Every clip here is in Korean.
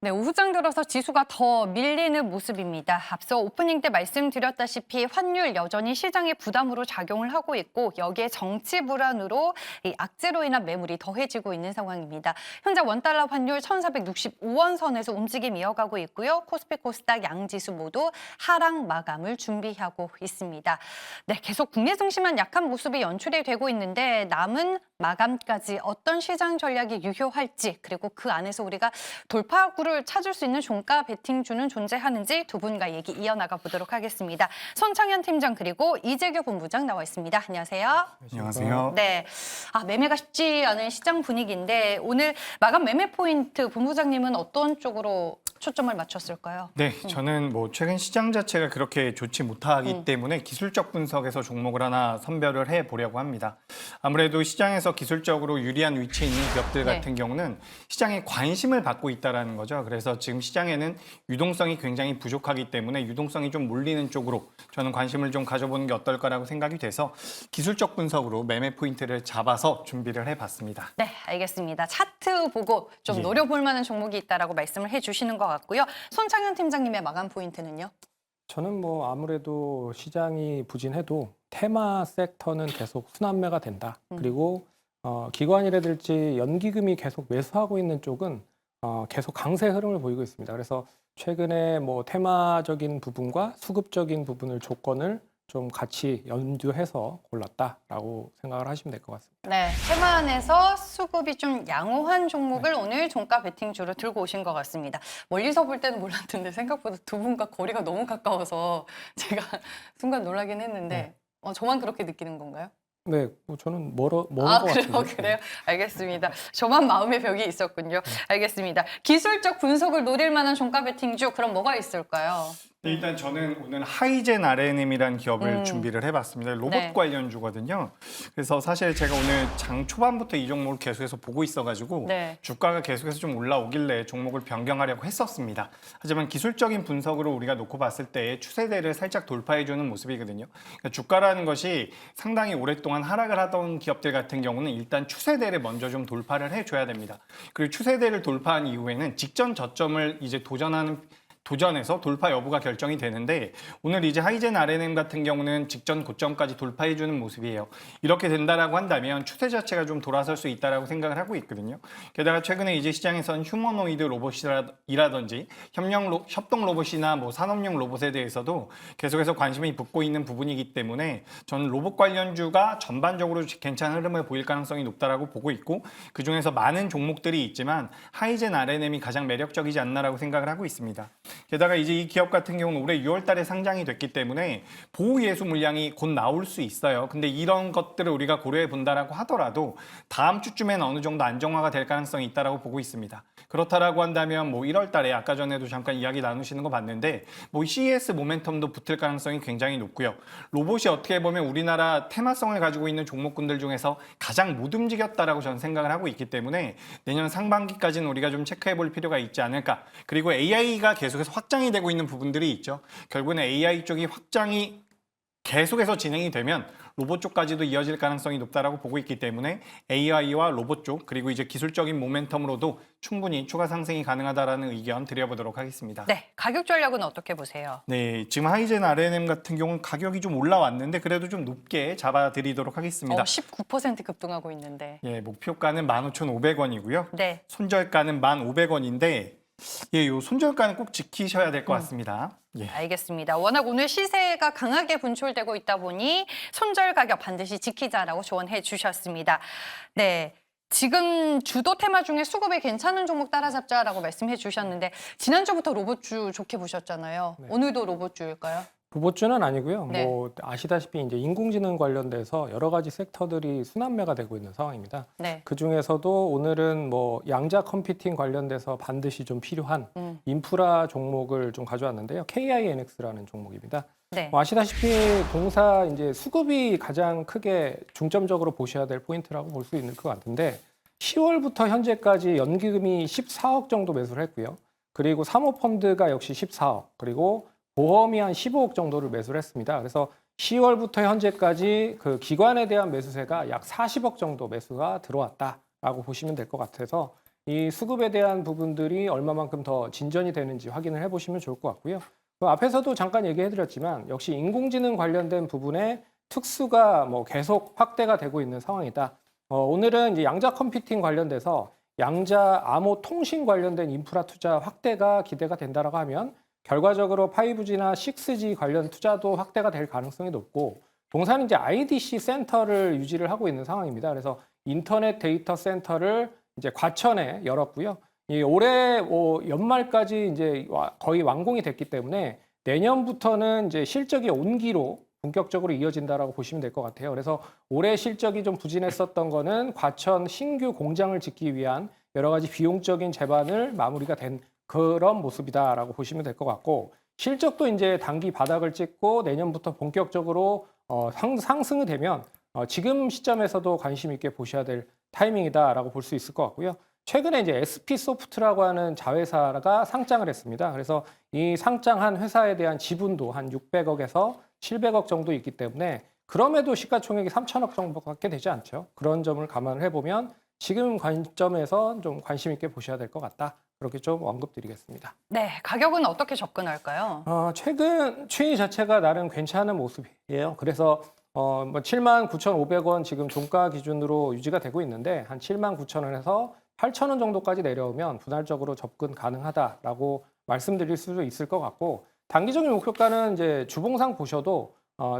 네, 오후장 들어서 지수가 더 밀리는 모습입니다. 앞서 오프닝 때 말씀드렸다시피 환율 여전히 시장의 부담으로 작용을 하고 있고 여기에 정치 불안으로 이 악재로 인한 매물이 더해지고 있는 상황입니다. 현재 원달러 환율 1,465원 선에서 움직임 이어가고 있고요. 코스피 코스닥 양지수 모두 하락 마감을 준비하고 있습니다. 네, 계속 국내 증시만 약한 모습이 연출이 되고 있는데 남은 마감까지 어떤 시장 전략이 유효할지 그리고 그 안에서 우리가 돌파구를 찾을 수 있는 종가 베팅주는 존재하는지 두 분과 얘기 이어나가 보도록 하겠습니다. 손창현 팀장 그리고 이재규 본부장 나와 있습니다. 안녕하세요. 안녕하세요. 네, 매매가 쉽지 않은 시장 분위기인데 오늘 마감 매매 포인트 본부장님은 어떤 쪽으로 초점을 맞췄을까요? 네, 저는 최근 시장 자체가 그렇게 좋지 못하기 때문에 기술적 분석에서 종목을 하나 선별을 해보려고 합니다. 아무래도 시장에서 기술적으로 유리한 위치에 있는 기업들 네. 같은 경우는 시장에 관심을 받고 있다는 거죠. 그래서 지금 시장에는 유동성이 굉장히 부족하기 때문에 유동성이 좀 몰리는 쪽으로 저는 관심을 좀 가져보는 게 어떨까라고 생각이 돼서 기술적 분석으로 매매 포인트를 잡아서 준비를 해봤습니다. 네, 알겠습니다. 차트 보고 좀 예. 노려볼 만한 종목이 있다라고 말씀을 해주시는 것 같고요. 손창현 팀장님의 마감 포인트는요? 저는 아무래도 시장이 부진해도 테마 섹터는 계속 순환매가 된다. 그리고 기관이라든지 연기금이 계속 매수하고 있는 쪽은 계속 강세 흐름을 보이고 있습니다. 그래서 최근에 테마적인 부분과 수급적인 부분을 조건을 좀 같이 연두해서 골랐다라고 생각을 하시면 될 것 같습니다. 네, 테마 안에서 수급이 좀 양호한 종목을 오늘 종가 베팅주로 들고 오신 것 같습니다. 멀리서 볼 때는 몰랐는데 생각보다 두 분과 거리가 너무 가까워서 제가 순간 놀라긴 했는데 저만 그렇게 느끼는 건가요? 네, 저는 먼 것 같은데. 그래요? 알겠습니다. 저만 마음의 벽이 있었군요. 알겠습니다. 기술적 분석을 노릴 만한 종가 베팅주 그럼 뭐가 있을까요? 일단 저는 오늘 하이젠 RNM이라는 기업을 준비를 해봤습니다. 로봇 네. 관련주거든요. 그래서 사실 제가 오늘 장 초반부터 이 종목을 계속해서 보고 있어가지고 네. 주가가 계속해서 좀 올라오길래 종목을 변경하려고 했었습니다. 하지만 기술적인 분석으로 우리가 놓고 봤을 때 추세대를 살짝 돌파해주는 모습이거든요. 그러니까 주가라는 것이 상당히 오랫동안 하락을 하던 기업들 같은 경우는 일단 추세대를 먼저 좀 돌파를 해줘야 됩니다. 그리고 추세대를 돌파한 이후에는 직전 저점을 이제 도전해서 돌파 여부가 결정이 되는데 오늘 이제 하이젠 RNM 같은 경우는 직전 고점까지 돌파해주는 모습이에요. 이렇게 된다라고 한다면 추세 자체가 좀 돌아설 수 있다라고 생각을 하고 있거든요. 게다가 최근에 이제 시장에선 휴머노이드 로봇이라든지 협동 로봇이나 산업용 로봇에 대해서도 계속해서 관심이 붙고 있는 부분이기 때문에 저는 로봇 관련주가 전반적으로 괜찮은 흐름을 보일 가능성이 높다라고 보고 있고 그 중에서 많은 종목들이 있지만 하이젠 RNM이 가장 매력적이지 않나라고 생각을 하고 있습니다. 게다가 이제 이 기업 같은 경우는 올해 6월 달에 상장이 됐기 때문에 보호예수 물량이 곧 나올 수 있어요. 근데 이런 것들을 우리가 고려해 본다라고 하더라도 다음 주쯤엔 어느 정도 안정화가 될 가능성이 있다라고 보고 있습니다. 그렇다라고 한다면 1월 달에 아까 전에도 잠깐 이야기 나누시는 거 봤는데 CES 모멘텀도 붙을 가능성이 굉장히 높고요. 로봇이 어떻게 보면 우리나라 테마성을 가지고 있는 종목군들 중에서 가장 못 움직였다라고 저는 생각을 하고 있기 때문에 내년 상반기까지는 우리가 좀 체크해 볼 필요가 있지 않을까. 그리고 AI가 계속해서 확장이 되고 있는 부분들이 있죠. 결국은 AI 쪽이 확장이 계속해서 진행이 되면 로봇 쪽까지도 이어질 가능성이 높다라고 보고 있기 때문에 AI와 로봇 쪽 그리고 이제 기술적인 모멘텀으로도 충분히 추가 상승이 가능하다라는 의견 드려보도록 하겠습니다. 네, 가격 전략은 어떻게 보세요? 네, 지금 하이젠 RNM 같은 경우는 가격이 좀 올라왔는데 그래도 좀 높게 잡아드리도록 하겠습니다. 19% 급등하고 있는데. 예, 목표가는 15,500원이고요. 네. 손절가는 1,500원인데 요 손절가는 꼭 지키셔야 될 것 같습니다. 예. 알겠습니다. 워낙 오늘 시세가 강하게 분출되고 있다 보니 손절 가격 반드시 지키자라고 조언해 주셨습니다. 네. 지금 주도 테마 중에 수급이 괜찮은 종목 따라잡자라고 말씀해 주셨는데 지난주부터 로봇주 좋게 보셨잖아요. 네. 오늘도 로봇주일까요? 로봇주는 아니고요. 네. 아시다시피 이제 인공지능 관련돼서 여러 가지 섹터들이 순환매가 되고 있는 상황입니다. 네. 그 중에서도 오늘은 양자 컴퓨팅 관련돼서 반드시 좀 필요한 인프라 종목을 좀 가져왔는데요. KINX라는 종목입니다. 네. 아시다시피 동사 이제 수급이 가장 크게 중점적으로 보셔야 될 포인트라고 볼 수 있는 것 같은데 10월부터 현재까지 연기금이 14억 정도 매수를 했고요. 그리고 사모펀드가 역시 14억, 그리고 보험이 한 15억 정도를 매수를 했습니다. 그래서 10월부터 현재까지 그 기관에 대한 매수세가 약 40억 정도 매수가 들어왔다라고 보시면 될 것 같아서 이 수급에 대한 부분들이 얼마만큼 더 진전이 되는지 확인을 해보시면 좋을 것 같고요. 그 앞에서도 잠깐 얘기해드렸지만 역시 인공지능 관련된 부분에 특수가 뭐 계속 확대가 되고 있는 상황이다. 오늘은 이제 양자 컴퓨팅 관련돼서 양자 암호 통신 관련된 인프라 투자 확대가 기대가 된다라고 하면 결과적으로 5G나 6G 관련 투자도 확대가 될 가능성이 높고 동사는 이제 IDC 센터를 유지를 하고 있는 상황입니다. 그래서 인터넷 데이터 센터를 이제 과천에 열었고요. 이 올해 연말까지 이제 거의 완공이 됐기 때문에 내년부터는 이제 실적이 온기로 본격적으로 이어진다라고 보시면 될 것 같아요. 그래서 올해 실적이 좀 부진했었던 거는 과천 신규 공장을 짓기 위한 여러 가지 비용적인 제반을 마무리가 된 그런 모습이다라고 보시면 될 것 같고 실적도 이제 단기 바닥을 찍고 내년부터 본격적으로 상승이 되면 지금 시점에서도 관심 있게 보셔야 될 타이밍이다라고 볼 수 있을 것 같고요. 최근에 이제 SP소프트라고 하는 자회사가 상장을 했습니다. 그래서 이 상장한 회사에 대한 지분도 한 600억에서 700억 정도 있기 때문에 그럼에도 시가총액이 3천억 정도밖에 되지 않죠. 그런 점을 감안을 해보면 지금 관점에서 좀 관심 있게 보셔야 될 것 같다. 그렇게 좀 언급드리겠습니다. 네, 가격은 어떻게 접근할까요? 최근 추이 자체가 나름 괜찮은 모습이에요. 그래서 뭐 79,500원 지금 종가 기준으로 유지가 되고 있는데 한 79,000원에서 8,000원 정도까지 내려오면 분할적으로 접근 가능하다라고 말씀드릴 수도 있을 것 같고 단기적인 목표가는 이제 주봉상 보셔도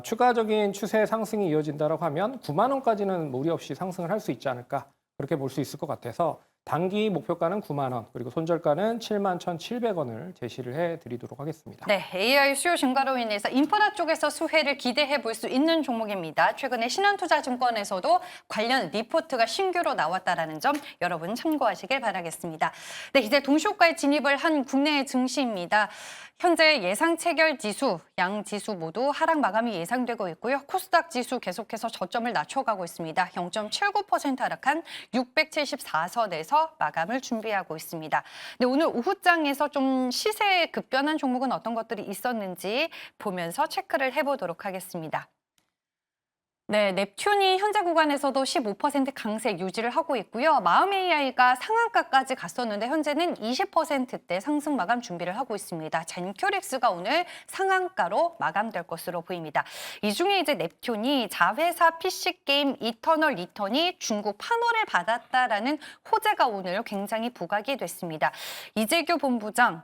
추가적인 추세 상승이 이어진다라고 하면 9만 원까지는 무리 없이 상승을 할 수 있지 않을까 그렇게 볼 수 있을 것 같아서 단기 목표가는 9만 원 그리고 손절가는 71,700원을 제시를 해드리도록 하겠습니다. 네, AI 수요 증가로 인해서 인프라 쪽에서 수혜를 기대해 볼 수 있는 종목입니다. 최근에 신한투자증권에서도 관련 리포트가 신규로 나왔다라는 점 여러분 참고하시길 바라겠습니다. 네, 이제 동시효과에 진입을 한 국내 증시입니다. 현재 예상 체결 지수, 양 지수 모두 하락 마감이 예상되고 있고요. 코스닥 지수 계속해서 저점을 낮춰가고 있습니다. 0.79% 하락한 674선에서 마감을 준비하고 있습니다. 네, 오늘 오후장에서 좀 시세 급변한 종목은 어떤 것들이 있었는지 보면서 체크를 해보도록 하겠습니다. 네, 넵튠이 현재 구간에서도 15% 강세 유지를 하고 있고요. 마음AI가 상한가까지 갔었는데 현재는 20%대 상승 마감 준비를 하고 있습니다. 젠큐릭스가 오늘 상한가로 마감될 것으로 보입니다. 이 중에 이제 넵튠이 자회사 PC게임 이터널 리턴이 중국 판호를 받았다라는 호재가 오늘 굉장히 부각이 됐습니다. 이재규 본부장,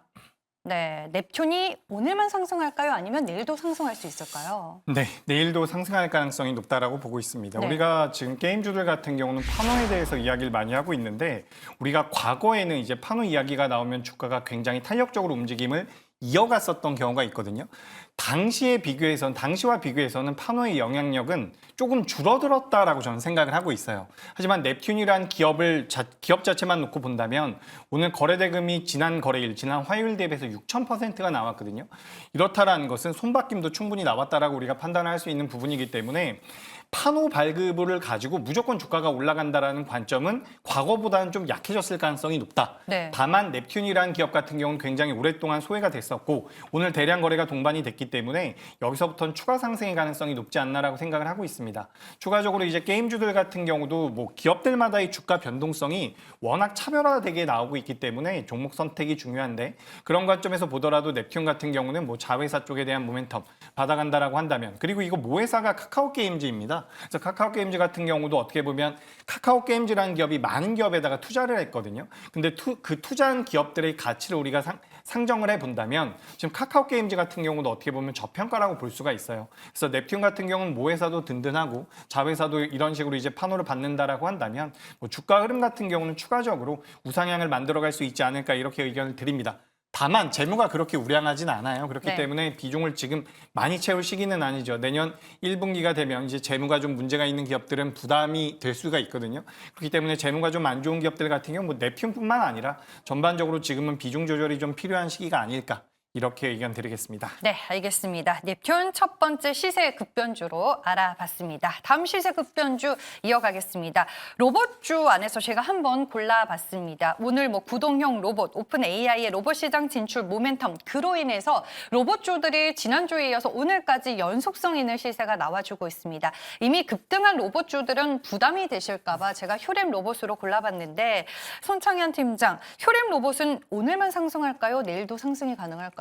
네, 넵튠이 오늘만 상승할까요? 아니면 내일도 상승할 수 있을까요? 네, 내일도 상승할 가능성이 높다라고 보고 있습니다. 네. 우리가 지금 게임주들 같은 경우는 판호에 대해서 이야기를 많이 하고 있는데 우리가 과거에는 이제 판호 이야기가 나오면 주가가 굉장히 탄력적으로 움직임을 이어갔었던 경우가 있거든요. 당시와 비교해서는 판호의 영향력은 조금 줄어들었다라고 저는 생각을 하고 있어요. 하지만 넵튠이란 기업 자체만 놓고 본다면 오늘 거래대금이 지난 거래일, 지난 화요일 대비해서 6,000%가 나왔거든요. 이렇다라는 것은 손바뀜도 충분히 나왔다라고 우리가 판단할 수 있는 부분이기 때문에 판호 발급을 가지고 무조건 주가가 올라간다라는 관점은 과거보다는 좀 약해졌을 가능성이 높다. 네. 다만 넵튠이라는 기업 같은 경우는 굉장히 오랫동안 소외가 됐었고 오늘 대량 거래가 동반이 됐기 때문에 여기서부터는 추가 상승의 가능성이 높지 않나라고 생각을 하고 있습니다. 추가적으로 이제 게임주들 같은 경우도 뭐 기업들마다의 주가 변동성이 워낙 차별화되게 나오고 있기 때문에 종목 선택이 중요한데 그런 관점에서 보더라도 넵튠 같은 경우는 뭐 자회사 쪽에 대한 모멘텀 받아간다라고 한다면 그리고 이거 모회사가 카카오게임즈입니다. 그래서 카카오게임즈 같은 경우도 어떻게 보면 카카오게임즈라는 기업이 많은 기업에다가 투자를 했거든요. 근데 그 투자한 기업들의 가치를 우리가 상정을 해본다면 지금 카카오게임즈 같은 경우도 어떻게 보면 저평가라고 볼 수가 있어요. 그래서 넵튠 같은 경우는 모회사도 든든하고 자회사도 이런 식으로 이제 판호를 받는다라고 한다면 뭐 주가 흐름 같은 경우는 추가적으로 우상향을 만들어갈 수 있지 않을까 이렇게 의견을 드립니다. 다만 재무가 그렇게 우량하진 않아요. 그렇기 네. 때문에 비중을 지금 많이 채울 시기는 아니죠. 내년 1분기가 되면 이제 재무가 좀 문제가 있는 기업들은 부담이 될 수가 있거든요. 그렇기 때문에 재무가 좀 안 좋은 기업들 같은 경우 뭐 넵튠뿐만 아니라 전반적으로 지금은 비중 조절이 좀 필요한 시기가 아닐까 이렇게 의견 드리겠습니다. 네, 알겠습니다. 넵튠 첫 번째 시세 급변주로 알아봤습니다. 다음 시세 급변주 이어가겠습니다. 로봇주 안에서 제가 한번 골라봤습니다. 오늘 구동형 로봇, 오픈 AI의 로봇 시장 진출 모멘텀, 그로 인해서 로봇주들이 지난주에 이어서 오늘까지 연속성 있는 시세가 나와주고 있습니다. 이미 급등한 로봇주들은 부담이 되실까 봐 제가 효림 로봇으로 골라봤는데, 손창현 팀장, 효림 로봇은 오늘만 상승할까요? 내일도 상승이 가능할까요?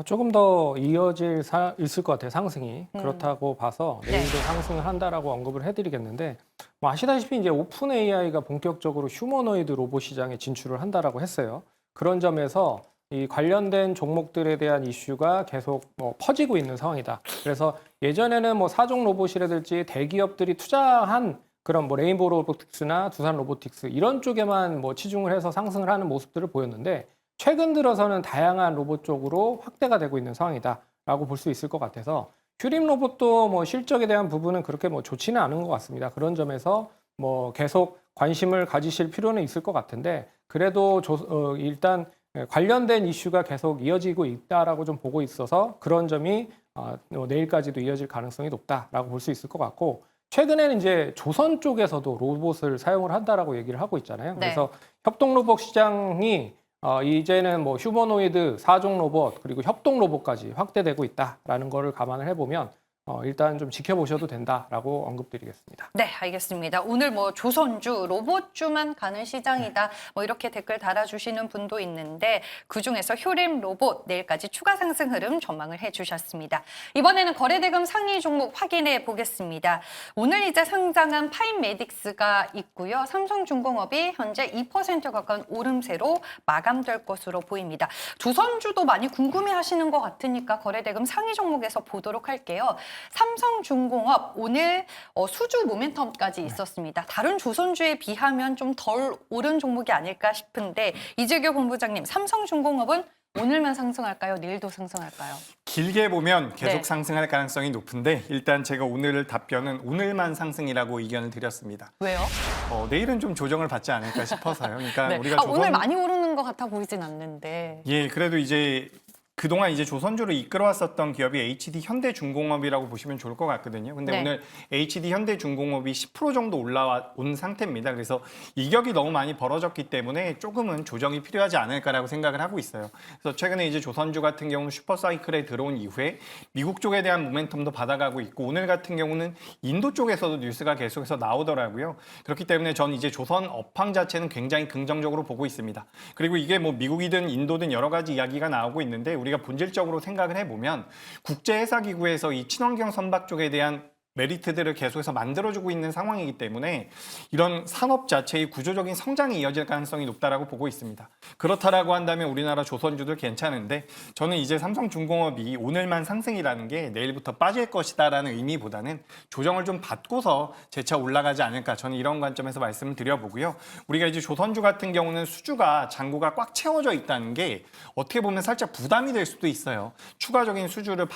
조금 더 있을 것 같아요, 상승이. 그렇다고 봐서 내일도 상승을 한다라고 언급을 해드리겠는데, 아시다시피 이제 오픈 AI가 본격적으로 휴머노이드 로봇 시장에 진출을 한다라고 했어요. 그런 점에서 이 관련된 종목들에 대한 이슈가 계속 퍼지고 있는 상황이다. 그래서 예전에는 사종 로봇이라든지 대기업들이 투자한 그런 레인보우 로보틱스나 두산 로보틱스 이런 쪽에만 치중을 해서 상승을 하는 모습들을 보였는데, 최근 들어서는 다양한 로봇 쪽으로 확대가 되고 있는 상황이다라고 볼 수 있을 것 같아서, 휴림 로봇도 실적에 대한 부분은 그렇게 좋지는 않은 것 같습니다. 그런 점에서 계속 관심을 가지실 필요는 있을 것 같은데, 그래도 일단 관련된 이슈가 계속 이어지고 있다라고 좀 보고 있어서 그런 점이 내일까지도 이어질 가능성이 높다라고 볼 수 있을 것 같고, 최근에는 이제 조선 쪽에서도 로봇을 사용을 한다라고 얘기를 하고 있잖아요. 네. 그래서 협동 로봇 시장이 이제는 휴머노이드, 사종 로봇, 그리고 협동 로봇까지 확대되고 있다라는 거를 감안을 해보면 일단 좀 지켜보셔도 된다라고 언급드리겠습니다. 네, 알겠습니다. 오늘 조선주, 로봇주만 가는 시장이다. 이렇게 댓글 달아주시는 분도 있는데, 그중에서 효림 로봇 내일까지 추가 상승 흐름 전망을 해주셨습니다. 이번에는 거래대금 상위 종목 확인해 보겠습니다. 오늘 이제 상장한 파인메딕스가 있고요. 삼성중공업이 현재 2% 가까운 오름세로 마감될 것으로 보입니다. 조선주도 많이 궁금해하시는 것 같으니까 거래대금 상위 종목에서 보도록 할게요. 삼성중공업 오늘 수주 모멘텀까지 있었습니다. 다른 조선주에 비하면 좀 덜 오른 종목이 아닐까 싶은데, 이재규 본부장님, 삼성중공업은 오늘만 상승할까요? 내일도 상승할까요? 길게 보면 계속 네. 상승할 가능성이 높은데, 일단 제가 오늘 답변은 오늘만 상승이라고 의견을 드렸습니다. 왜요? 내일은 좀 조정을 받지 않을까 싶어서요. 그러니까 네. 우리가 오늘 많이 오르는 것 같아 보이진 않는데. 예, 그래도 이제 그동안 이제 조선주를 이끌어왔었던 기업이 HD 현대중공업이라고 보시면 좋을 것 같거든요. 근데 네. 오늘 HD 현대중공업이 10% 정도 올라온 상태입니다. 그래서 이격이 너무 많이 벌어졌기 때문에 조금은 조정이 필요하지 않을까라고 생각을 하고 있어요. 그래서 최근에 이제 조선주 같은 경우는 슈퍼사이클에 들어온 이후에 미국 쪽에 대한 모멘텀도 받아가고 있고, 오늘 같은 경우는 인도 쪽에서도 뉴스가 계속해서 나오더라고요. 그렇기 때문에 전 이제 조선 업황 자체는 굉장히 긍정적으로 보고 있습니다. 그리고 이게 미국이든 인도든 여러 가지 이야기가 나오고 있는데, 우리가 본질적으로 생각을 해보면 국제회사기구에서 이 친환경 선박 쪽에 대한 메리트들을 계속해서 만들어주고 있는 상황이기 때문에 이런 산업 자체의 구조적인 성장이 이어질 가능성이 높다라고 보고 있습니다. 그렇다라고 한다면 우리나라 조선주들 괜찮은데, 저는 이제 삼성중공업이 오늘만 상승이라는 게 내일부터 빠질 것이다라는 의미보다는 조정을 좀 받고서 재차 올라가지 않을까, 저는 이런 관점에서 말씀을 드려보고요. 우리가 이제 조선주 같은 경우는 수주가 잔고가 꽉 채워져 있다는 게 어떻게 보면 살짝 부담이 될 수도 있어요. 추가적인 수주를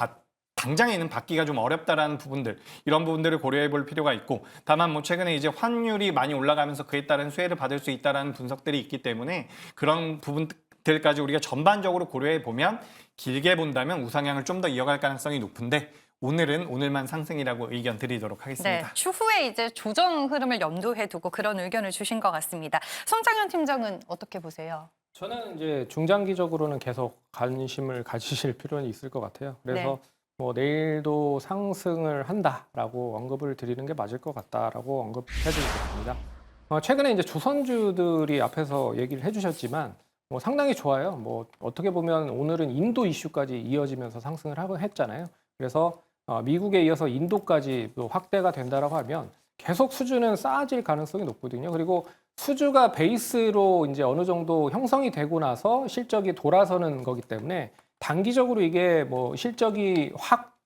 당장에는 받기가 좀 어렵다라는 부분들, 이런 부분들을 고려해 볼 필요가 있고, 다만 최근에 이제 환율이 많이 올라가면서 그에 따른 수혜를 받을 수 있다라는 분석들이 있기 때문에 그런 부분들까지 우리가 전반적으로 고려해 보면 길게 본다면 우상향을 좀 더 이어갈 가능성이 높은데, 오늘은 오늘만 상승이라고 의견 드리도록 네, 하겠습니다. 추후에 이제 조정 흐름을 염두에 두고 그런 의견을 주신 것 같습니다. 손창현 팀장은 어떻게 보세요? 저는 이제 중장기적으로는 계속 관심을 가지실 필요는 있을 것 같아요. 그래서 내일도 상승을 한다라고 언급을 드리는 게 맞을 것 같다라고 언급해드리겠습니다. 최근에 이제 조선주들이 앞에서 얘기를 해주셨지만 상당히 좋아요. 어떻게 보면 오늘은 인도 이슈까지 이어지면서 상승을 했잖아요. 그래서 미국에 이어서 인도까지 또 확대가 된다라고 하면 계속 수주는 쌓아질 가능성이 높거든요. 그리고 수주가 베이스로 이제 어느 정도 형성이 되고 나서 실적이 돌아서는 거기 때문에 단기적으로 이게 실적이 확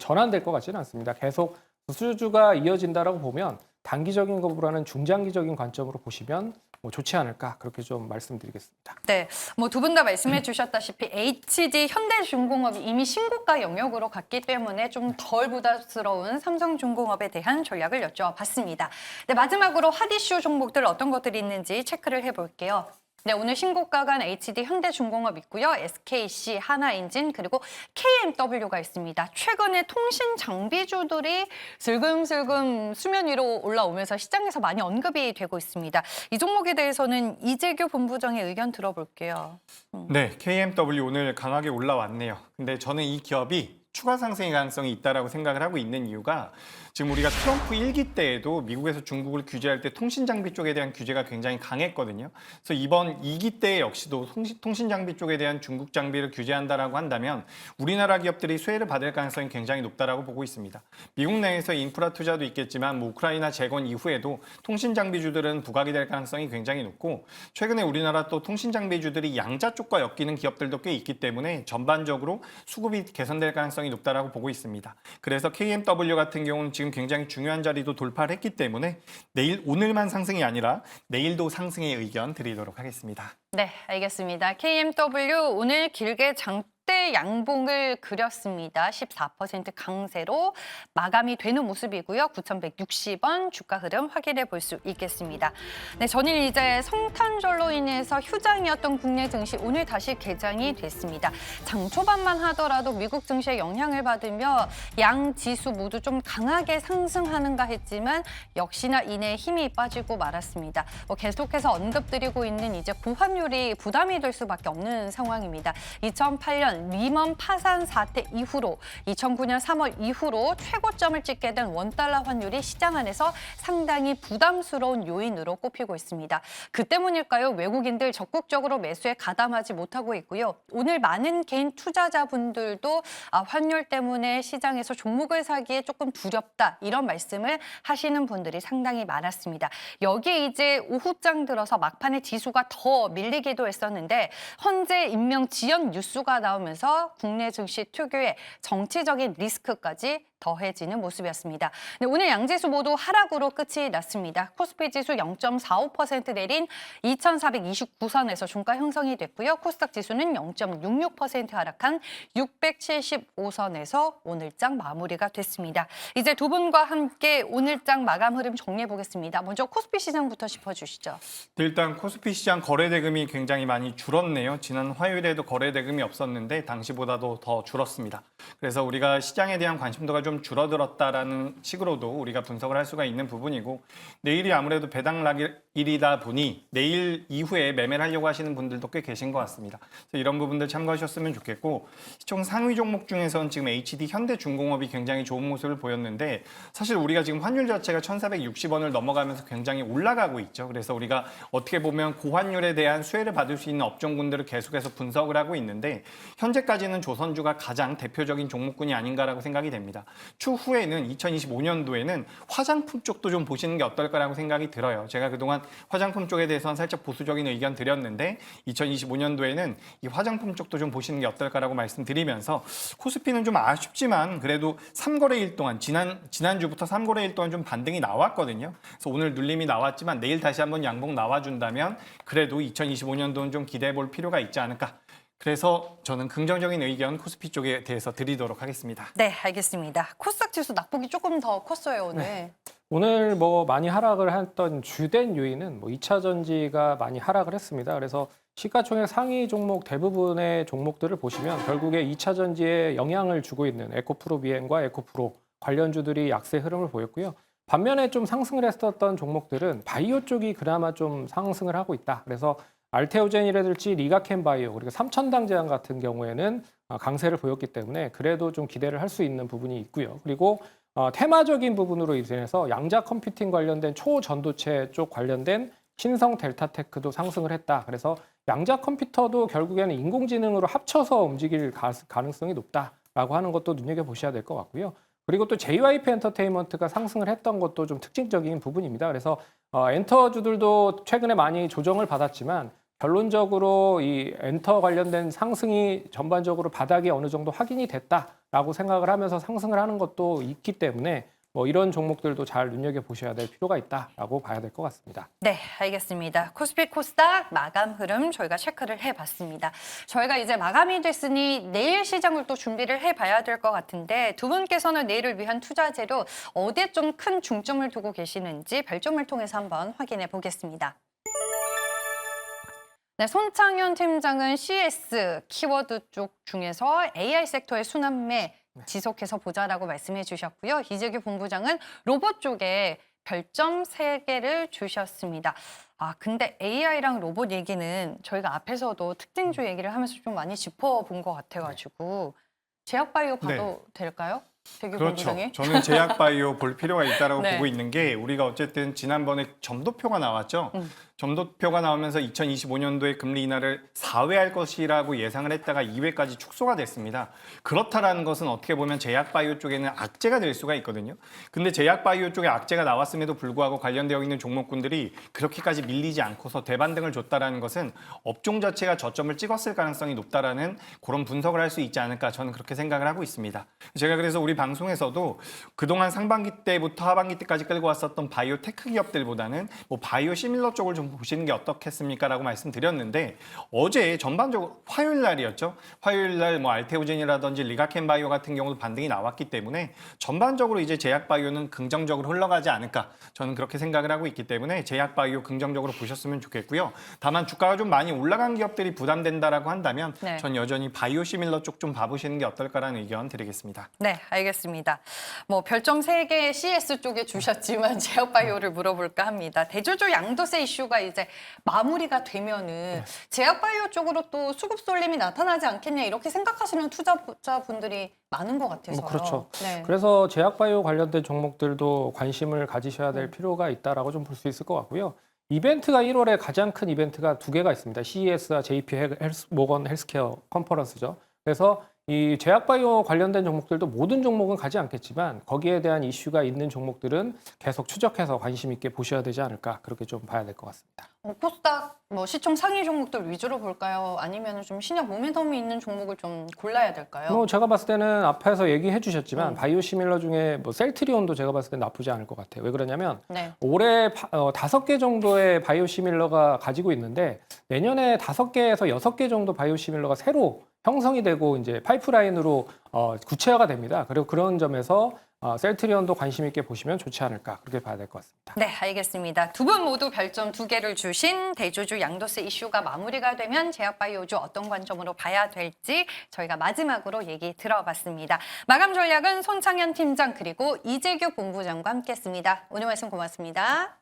전환될 것 같지는 않습니다. 계속 수주가 이어진다라고 보면 단기적인 것보다는 중장기적인 관점으로 보시면 좋지 않을까, 그렇게 좀 말씀드리겠습니다. 네, 두 분 다 말씀해 주셨다시피 HD 현대중공업이 이미 신고가 영역으로 갔기 때문에 좀 덜 부담스러운 삼성중공업에 대한 전략을 여쭤봤습니다. 네, 마지막으로 핫이슈 종목들 어떤 것들이 있는지 체크를 해볼게요. 네, 오늘 신고가간 HD 현대중공업 있고요. SKC, 하나엔진, 그리고 KMW가 있습니다. 최근에 통신 장비주들이 슬금슬금 수면 위로 올라오면서 시장에서 많이 언급이 되고 있습니다. 이 종목에 대해서는 이재규 본부장의 의견 들어볼게요. 네, KMW 오늘 강하게 올라왔네요. 근데 저는 이 기업이 추가 상승의 가능성이 있다라고 생각을 하고 있는 이유가 지금 우리가 트럼프 1기 때에도 미국에서 중국을 규제할 때 통신 장비 쪽에 대한 규제가 굉장히 강했거든요. 그래서 이번 2기 때 역시도 통신 장비 쪽에 대한 중국 장비를 규제한다라고 한다면 우리나라 기업들이 수혜를 받을 가능성이 굉장히 높다라고 보고 있습니다. 미국 내에서 인프라 투자도 있겠지만 뭐 우크라이나 재건 이후에도 통신 장비주들은 부각이 될 가능성이 굉장히 높고 최근에 우리나라 또 통신 장비주들이 양자 쪽과 엮이는 기업들도 꽤 있기 때문에 전반적으로 수급이 개선될 가능성이 높다라고 보고 있습니다. 그래서 KMW 같은 경우는 지금 굉장히 중요한 자리도 돌파를 했기 때문에 오늘만 상승이 아니라 내일도 상승의 의견 드리도록 하겠습니다. 네, 알겠습니다. KMW 오늘 길게 장대 양봉을 그렸습니다. 14% 강세로 마감이 되는 모습이고요. 9,160원 주가 흐름 확인해 볼 수 있겠습니다. 네, 전일 이제 성탄절로 인해서 휴장이었던 국내 증시 오늘 다시 개장이 됐습니다. 장 초반만 하더라도 미국 증시의 영향을 받으며 양 지수 모두 좀 강하게 상승하는가 했지만 역시나 이내 힘이 빠지고 말았습니다. 계속해서 언급드리고 있는 이제 고환율이 부담이 될 수밖에 없는 상황입니다. 2008년 리먼 파산 사태 이후로 2009년 3월 이후로 최고점을 찍게 된 원달러 환율이 시장 안에서 상당히 부담스러운 요인으로 꼽히고 있습니다. 그 때문일까요? 외국인들 적극적으로 매수에 가담하지 못하고 있고요. 오늘 많은 개인 투자자분들도 환율 때문에 시장에서 종목을 사기에 조금 두렵다 이런 말씀을 하시는 분들이 상당히 많았습니다. 여기에 이제 오후장 들어서 막판에 지수가 더 밀리기도 했었는데 헌재 임명 지연 뉴스가 나오면서 국내 증시 특유의 정치적인 리스크까지 더해지는 모습이었습니다. 네, 오늘 양지수 모두 하락으로 끝이 났습니다. 코스피 지수 0.45% 내린 2,429선에서 종가 형성이 됐고요. 코스닥 지수는 0.66% 하락한 675선에서 오늘장 마무리가 됐습니다. 이제 두 분과 함께 오늘장 마감 흐름 정리해 보겠습니다. 먼저 코스피 시장부터 짚어주시죠. 일단 코스피 시장 거래 대금이 굉장히 많이 줄었네요. 지난 화요일에도 거래 대금이 없었는데 당시보다도 더 줄었습니다. 그래서 우리가 시장에 대한 관심도가 좀 줄어들었다라는 식으로도 우리가 분석을 할 수가 있는 부분이고 내일이 아무래도 배당락일이다 보니 내일 이후에 매매를 하려고 하시는 분들도 꽤 계신 것 같습니다. 그래서 이런 부분들 참고하셨으면 좋겠고 시총 상위 종목 중에서는 지금 HD 현대중공업이 굉장히 좋은 모습을 보였는데 사실 우리가 지금 환율 자체가 1,460원을 넘어가면서 굉장히 올라가고 있죠. 그래서 우리가 어떻게 보면 고환율에 대한 수혜를 받을 수 있는 업종군들을 계속해서 분석을 하고 있는데 현재까지는 조선주가 가장 대표적인 종목군이 아닌가라고 생각이 됩니다. 추후에는 2025년도에는 화장품 쪽도 좀 보시는 게 어떨까라고 생각이 들어요. 제가 그동안 화장품 쪽에 대해서는 살짝 보수적인 의견 드렸는데 2025년도에는 이 화장품 쪽도 좀 보시는 게 어떨까라고 말씀드리면서 코스피는 좀 아쉽지만 그래도 3거래일 동안 지난주부터 3거래일 동안 좀 반등이 나왔거든요. 그래서 오늘 눌림이 나왔지만 내일 다시 한번 양봉 나와준다면 그래도 2025년도는 좀 기대해 볼 필요가 있지 않을까. 그래서 저는 긍정적인 의견 코스피 쪽에 대해서 드리도록 하겠습니다. 네, 알겠습니다. 코스닥 지수 낙폭이 조금 더 컸어요, 오늘. 네. 오늘 많이 하락을 했던 주된 요인은 2차 전지가 많이 하락을 했습니다. 그래서 시가총액 상위 종목 대부분의 종목들을 보시면 결국에 2차 전지에 영향을 주고 있는 에코프로 비엔과 에코프로 관련주들이 약세 흐름을 보였고요. 반면에 좀 상승을 했었던 종목들은 바이오 쪽이 그나마 좀 상승을 하고 있다. 그래서 알테오젠이라든지 리가켄바이오 그리고 삼천당제약 같은 경우에는 강세를 보였기 때문에 그래도 좀 기대를 할 수 있는 부분이 있고요. 그리고 테마적인 부분으로 인해서 양자 컴퓨팅 관련된 초전도체 쪽 관련된 신성 델타테크도 상승을 했다. 그래서 양자 컴퓨터도 결국에는 인공지능으로 합쳐서 움직일 가능성이 높다라고 하는 것도 눈여겨보셔야 될 것 같고요. 그리고 또 JYP 엔터테인먼트가 상승을 했던 것도 좀 특징적인 부분입니다. 그래서 엔터주들도 최근에 많이 조정을 받았지만 결론적으로 이 엔터 관련된 상승이 전반적으로 바닥이 어느 정도 확인이 됐다라고 생각을 하면서 상승을 하는 것도 있기 때문에 이런 종목들도 잘 눈여겨보셔야 될 필요가 있다라고 봐야 될 것 같습니다. 네, 알겠습니다. 코스피 코스닥 마감 흐름 저희가 체크를 해봤습니다. 저희가 이제 마감이 됐으니 내일 시장을 또 준비를 해봐야 될 것 같은데 두 분께서는 내일을 위한 투자 재료 어디에 좀 큰 중점을 두고 계시는지 별점을 통해서 한번 확인해 보겠습니다. 네, 손창현 팀장은 CS 키워드 쪽 중에서 AI 섹터의 순환매 지속해서 보자라고 말씀해 주셨고요. 이재규 본부장은 로봇 쪽에 별점 3개를 주셨습니다. 아, 근데 AI랑 로봇 얘기는 저희가 앞에서도 특징주 얘기를 하면서 좀 많이 짚어본 것 같아가지고 제약바이오 봐도 될까요? 재규 그렇죠. 본부장님? 저는 제약바이오 볼 필요가 있다라고 네. 보고 있는 게 우리가 어쨌든 지난번에 점도표가 나왔죠. 점도표가 나오면서 2025년도에 금리 인하를 4회 할 것이라고 예상을 했다가 2회까지 축소가 됐습니다. 그렇다라는 것은 어떻게 보면 제약바이오 쪽에는 악재가 될 수가 있거든요. 근데 제약바이오 쪽에 악재가 나왔음에도 불구하고 관련되어 있는 종목군들이 그렇게까지 밀리지 않고서 대반등을 줬다라는 것은 업종 자체가 저점을 찍었을 가능성이 높다라는 그런 분석을 할 수 있지 않을까 저는 그렇게 생각을 하고 있습니다. 제가 그래서 우리 방송에서도 그동안 상반기 때부터 하반기 때까지 끌고 왔었던 바이오 테크 기업들보다는 뭐 바이오 시밀러 쪽을 좀 보시는 게 어떻겠습니까? 라고 말씀드렸는데 어제 전반적으로 화요일 날이었죠. 화요일 날 뭐 알테오젠이라든지 리가켄 바이오 같은 경우도 반등이 나왔기 때문에 전반적으로 이제 제약 바이오는 긍정적으로 흘러가지 않을까 저는 그렇게 생각을 하고 있기 때문에 제약 바이오 긍정적으로 보셨으면 좋겠고요. 다만 주가가 좀 많이 올라간 기업들이 부담된다라고 한다면 네. 전 여전히 바이오 시밀러 쪽 좀 봐보시는 게 어떨까라는 의견 드리겠습니다. 네, 알겠습니다. 뭐 별점 3개 CS 쪽에 주셨지만 제약바이오를 물어볼까 합니다. 대주주 양도세 이슈가 이제 마무리가 되면은 제약바이오 쪽으로 또 수급 쏠림이 나타나지 않겠냐 이렇게 생각하시는 투자자분들이 많은 것 같아서요. 뭐 그렇죠. 네. 그래서 제약바이오 관련된 종목들도 관심을 가지셔야 될 필요가 있다라고 좀 볼 수 있을 것 같고요. 이벤트가 1월에 가장 큰 이벤트가 2개가 있습니다. CES와 JP 모건 헬스케어 컨퍼런스죠. 그래서 이 제약바이오 관련된 종목들도 모든 종목은 가지 않겠지만 거기에 대한 이슈가 있는 종목들은 계속 추적해서 관심 있게 보셔야 되지 않을까 그렇게 좀 봐야 될 것 같습니다. 코스닥 뭐 시총 상위 종목들 위주로 볼까요? 아니면 좀 신약 모멘텀이 있는 종목을 좀 골라야 될까요? 뭐 제가 봤을 때는 앞에서 얘기해 주셨지만 바이오시밀러 중에 뭐 셀트리온도 제가 봤을 때 나쁘지 않을 것 같아요. 왜 그러냐면 네. 올해 5개 정도의 바이오시밀러가 가지고 있는데 내년에 5개에서 6개 정도 바이오시밀러가 새로 형성이 되고 이제 파이프라인으로 구체화가 됩니다. 그리고 그런 점에서 셀트리온도 관심 있게 보시면 좋지 않을까 그렇게 봐야 될 것 같습니다. 네, 알겠습니다. 두 분 모두 별점 2개를 주신 대주주 양도세 이슈가 마무리가 되면 제약바이오주 어떤 관점으로 봐야 될지 저희가 마지막으로 얘기 들어봤습니다. 마감 전략은 손창현 팀장 그리고 이재규 본부장과 함께했습니다. 오늘 말씀 고맙습니다.